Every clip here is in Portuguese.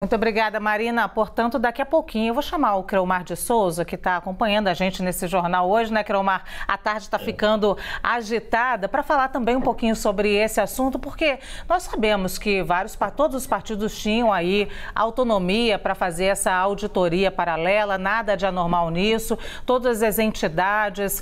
Muito obrigada, Marina. Portanto, daqui a pouquinho eu vou chamar o Creomar de Souza, que está acompanhando a gente nesse jornal hoje, né, Creomar? A tarde está ficando agitada para falar também um pouquinho sobre esse assunto, porque nós sabemos que todos os partidos tinham aí autonomia para fazer essa auditoria paralela, nada de anormal nisso. Todas as entidades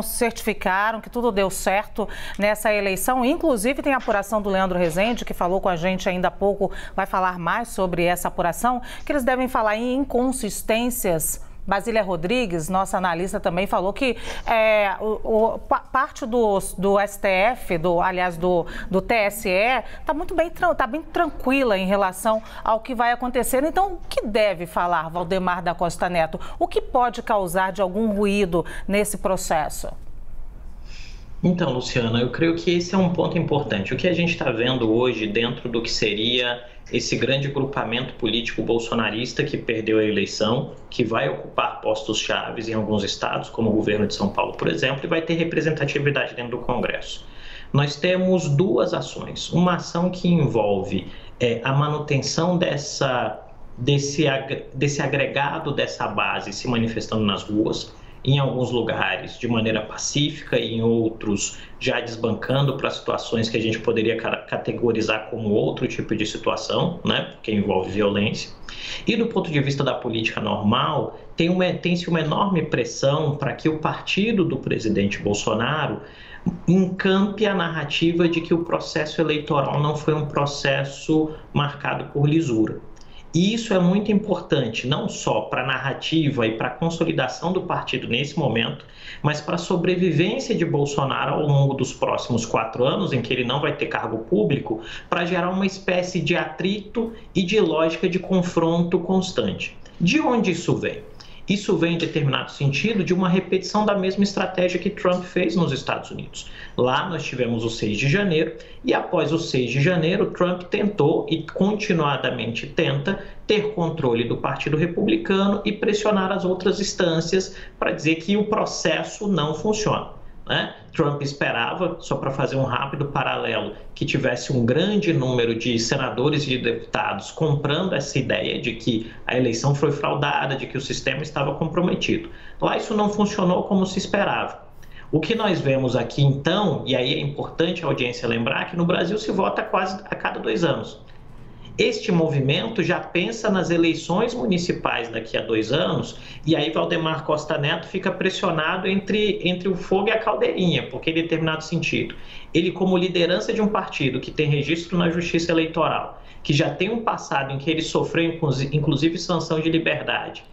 certificaram que tudo deu certo nessa eleição. Inclusive, tem a apuração do Leandro Rezende, que falou com a gente ainda há pouco, vai falar mais sobre essa apuração, que eles devem falar em inconsistências. Basília Rodrigues, nossa analista, também falou que parte do STF, do TSE, está bem tranquila em relação ao que vai acontecer. Então, o que deve falar Valdemar da Costa Neto? O que pode causar de algum ruído nesse processo? Então, Luciana, eu creio que esse é um ponto importante. O que a gente está vendo hoje dentro do que seria esse grande grupamento político bolsonarista que perdeu a eleição, que vai ocupar postos chaves em alguns estados, como o governo de São Paulo, por exemplo, e vai ter representatividade dentro do Congresso. Nós temos duas ações. Uma ação que envolve a manutenção desse agregado, dessa base se manifestando nas ruas, em alguns lugares de maneira pacífica e em outros já desbancando para situações que a gente poderia categorizar como outro tipo de situação, né, porque envolve violência. E do ponto de vista da política normal, tem-se uma enorme pressão para que o partido do presidente Bolsonaro encampe a narrativa de que o processo eleitoral não foi um processo marcado por lisura. E isso é muito importante, não só para a narrativa e para a consolidação do partido nesse momento, mas para a sobrevivência de Bolsonaro ao longo dos próximos 4 anos, em que ele não vai ter cargo público, para gerar uma espécie de atrito e de lógica de confronto constante. De onde isso vem? Isso vem, em determinado sentido, de uma repetição da mesma estratégia que Trump fez nos Estados Unidos. Lá nós tivemos o 6 de janeiro e após o 6 de janeiro, Trump tentou e continuadamente tenta ter controle do Partido Republicano e pressionar as outras instâncias para dizer que o processo não funciona, né? Trump esperava, só para fazer um rápido paralelo, que tivesse um grande número de senadores e de deputados comprando essa ideia de que a eleição foi fraudada, de que o sistema estava comprometido. Lá isso não funcionou como se esperava. O que nós vemos aqui então, e aí é importante a audiência lembrar, que no Brasil se vota quase a cada 2 anos. Este movimento já pensa nas eleições municipais daqui a 2 anos, e aí Valdemar Costa Neto fica pressionado entre o fogo e a caldeirinha, porque em determinado sentido, ele como liderança de um partido que tem registro na Justiça Eleitoral, que já tem um passado em que ele sofreu inclusive sanção de liberdade,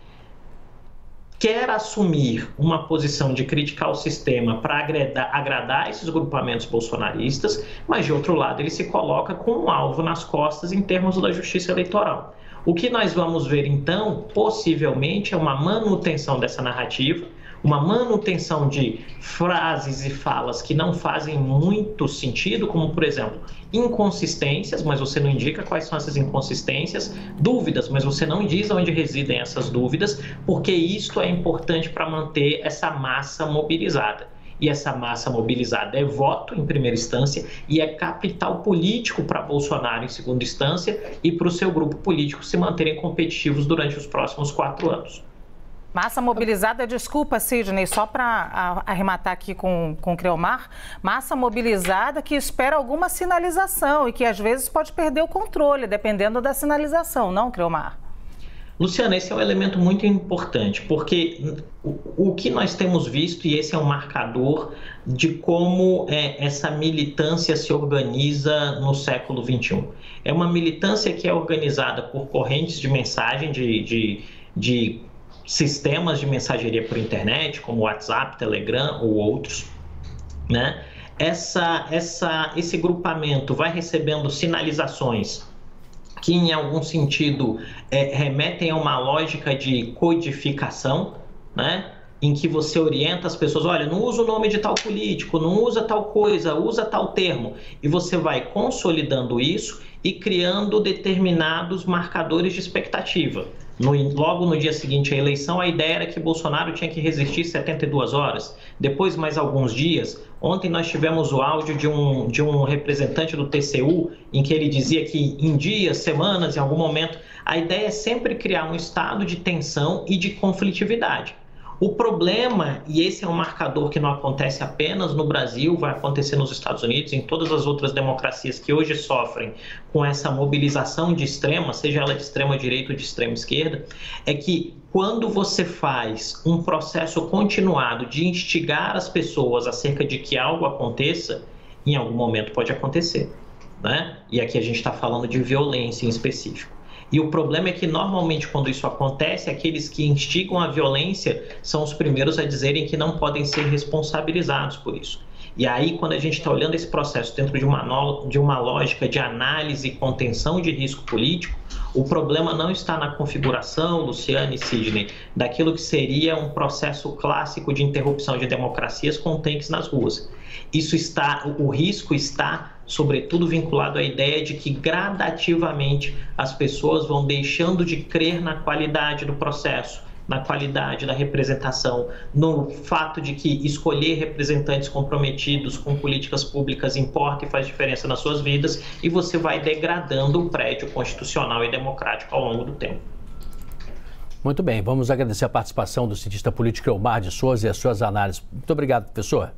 quer assumir uma posição de criticar o sistema para agradar esses grupamentos bolsonaristas, mas, de outro lado, ele se coloca com um alvo nas costas em termos da justiça eleitoral. O que nós vamos ver, então, possivelmente, é uma manutenção dessa narrativa, uma manutenção de frases e falas que não fazem muito sentido, como, por exemplo, inconsistências, mas você não indica quais são essas inconsistências, dúvidas, mas você não diz onde residem essas dúvidas, porque isto é importante para manter essa massa mobilizada. E essa massa mobilizada é voto em primeira instância e é capital político para Bolsonaro em segunda instância e para o seu grupo político se manterem competitivos durante os próximos 4 anos. Massa mobilizada, desculpa, Sidney, só para arrematar aqui com o Creomar, massa mobilizada que espera alguma sinalização e que às vezes pode perder o controle, dependendo da sinalização, não, Creomar? Luciana, esse é um elemento muito importante, porque o que nós temos visto, e esse é um marcador de como essa militância se organiza no século XXI. É uma militância que é organizada por correntes de mensagem, de sistemas de mensageria por internet, como WhatsApp, Telegram ou outros, né? Esse grupamento vai recebendo sinalizações que, em algum sentido, remetem a uma lógica de codificação, né? em que você orienta as pessoas, olha, não usa o nome de tal político, não usa tal coisa, usa tal termo, e você vai consolidando isso e criando determinados marcadores de expectativa. Logo no dia seguinte à eleição, a ideia era que Bolsonaro tinha que resistir 72 horas, depois mais alguns dias. Ontem nós tivemos o áudio de um representante do TCU, em que ele dizia que em dias, semanas, em algum momento, a ideia é sempre criar um estado de tensão e de conflitividade. O problema, e esse é um marcador que não acontece apenas no Brasil, vai acontecer nos Estados Unidos, em todas as outras democracias que hoje sofrem com essa mobilização de extrema, seja ela de extrema direita ou de extrema esquerda, é que quando você faz um processo continuado de instigar as pessoas acerca de que algo aconteça, em algum momento pode acontecer, né? E aqui a gente está falando de violência em específico. E o problema é que, normalmente, quando isso acontece, aqueles que instigam a violência são os primeiros a dizerem que não podem ser responsabilizados por isso. E aí, quando a gente está olhando esse processo dentro de uma lógica de análise e contenção de risco político, o problema não está na configuração, Luciane e Sidney, daquilo que seria um processo clássico de interrupção de democracias com tanques nas ruas. O risco está, sobretudo, vinculado à ideia de que gradativamente as pessoas vão deixando de crer na qualidade do processo, na qualidade da representação, no fato de que escolher representantes comprometidos com políticas públicas importa e faz diferença nas suas vidas, e você vai degradando o prédio constitucional e democrático ao longo do tempo. Muito bem, vamos agradecer a participação do cientista político Elmar de Souza e as suas análises. Muito obrigado, professor.